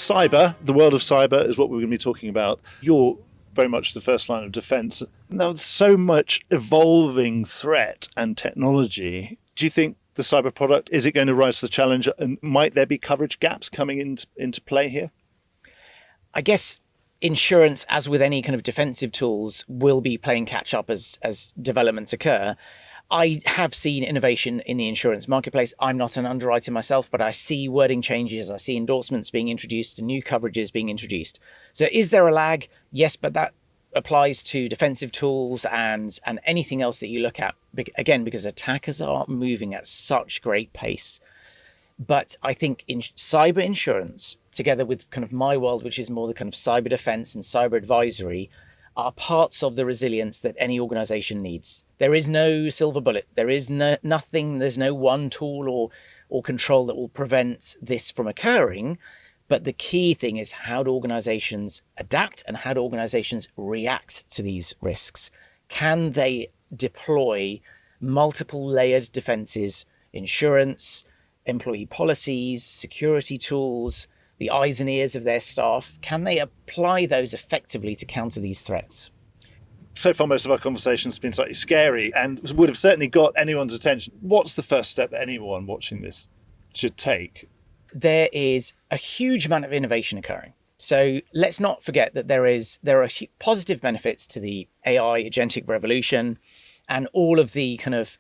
cyber, the world of cyber is what we're going to be talking about. You're very much the first line of defense. Now, there's so much evolving threat and technology. Do you think the cyber product, is it going to rise to the challenge, and might there be coverage gaps coming into play here? I guess insurance, as with any kind of defensive tools, will be playing catch up as developments occur. I have seen innovation in the insurance marketplace. I'm not an underwriter myself, but I see wording changes. I see endorsements being introduced and new coverages being introduced. So is there a lag? Yes, but that applies to defensive tools and anything else that you look at. Again, because attackers are moving at such great pace. But I think in cyber insurance, together with kind of my world, which is more the kind of cyber defense and cyber advisory, are parts of the resilience that any organization needs. There is no silver bullet. There is nothing. There's no one tool or control that will prevent this from occurring. But the key thing is, how do organizations adapt and how do organizations react to these risks? Can they deploy multiple layered defenses, insurance, employee policies, security tools, the eyes and ears of their staff? Can they apply those effectively to counter these threats? So far, most of our conversations have been slightly scary and would have certainly got anyone's attention. What's the first step that anyone watching this should take? There is a huge amount of innovation occurring. So let's not forget that there are positive benefits to the AI agentic revolution, and all of the kind of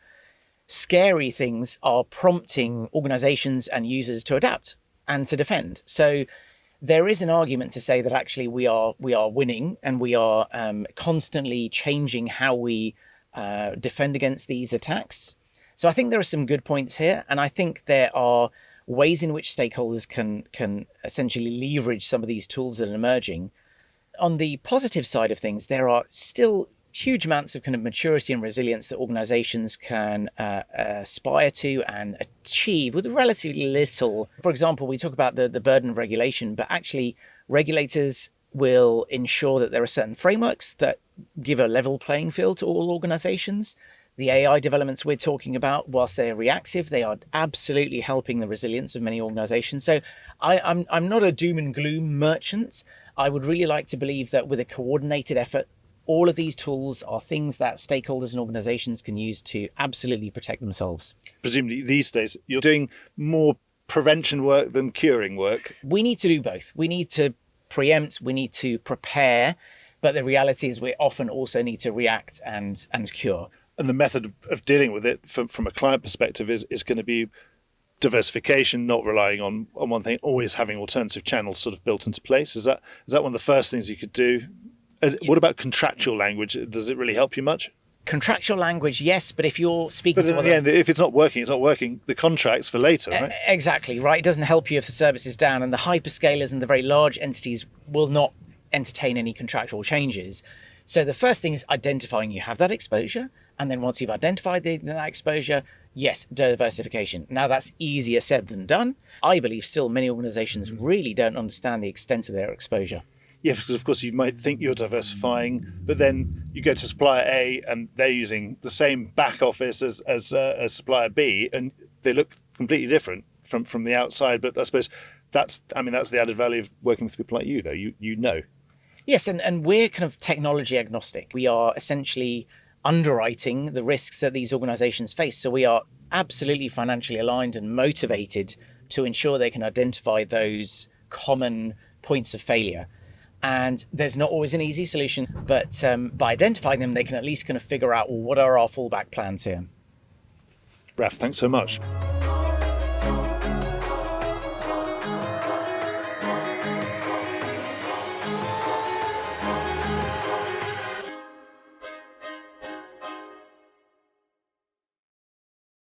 scary things are prompting organizations and users to adapt and to defend. So there is an argument to say that actually we are winning, and we are constantly changing how we defend against these attacks. So I think there are some good points here, and I think there are ways in which stakeholders can essentially leverage some of these tools that are emerging. On the positive side of things, there are still huge amounts of kind of maturity and resilience that organizations can aspire to and achieve with relatively little. For example, we talk about the burden of regulation, but actually regulators will ensure that there are certain frameworks that give a level playing field to all organizations. The AI developments we're talking about, whilst they're reactive, they are absolutely helping the resilience of many organizations. So I'm not a doom and gloom merchant. I would really like to believe that with a coordinated effort, all of these tools are things that stakeholders and organizations can use to absolutely protect themselves. Presumably these days you're doing more prevention work than curing work. We need to do both. We need to preempt, we need to prepare, but the reality is we often also need to react and cure. And the method of dealing with it from a client perspective is going to be diversification, not relying on one thing, always having alternative channels sort of built into place. Is that one of the first things you could do? What about contractual language? Does it really help you much? Contractual language, yes, but if you're speaking to... But in the end, if it's not working, it's not working. The contract's for later, right? Exactly, right. It doesn't help you if the service is down, and the hyperscalers and the very large entities will not entertain any contractual changes. So the first thing is identifying you have that exposure, and then once you've identified that exposure, yes, diversification. Now that's easier said than done. I believe still many organizations really don't understand the extent of their exposure. Yeah, because of course you might think you're diversifying, but then you go to supplier A and they're using the same back office as supplier B, and they look completely different from the outside. But I suppose that's the added value of working with people like you, though. You know. Yes, and we're kind of technology agnostic. We are essentially underwriting the risks that these organizations face. So we are absolutely financially aligned and motivated to ensure they can identify those common points of failure. And there's not always an easy solution, but by identifying them, they can at least kind of figure out, well, what are our fallback plans here? Raf, thanks so much.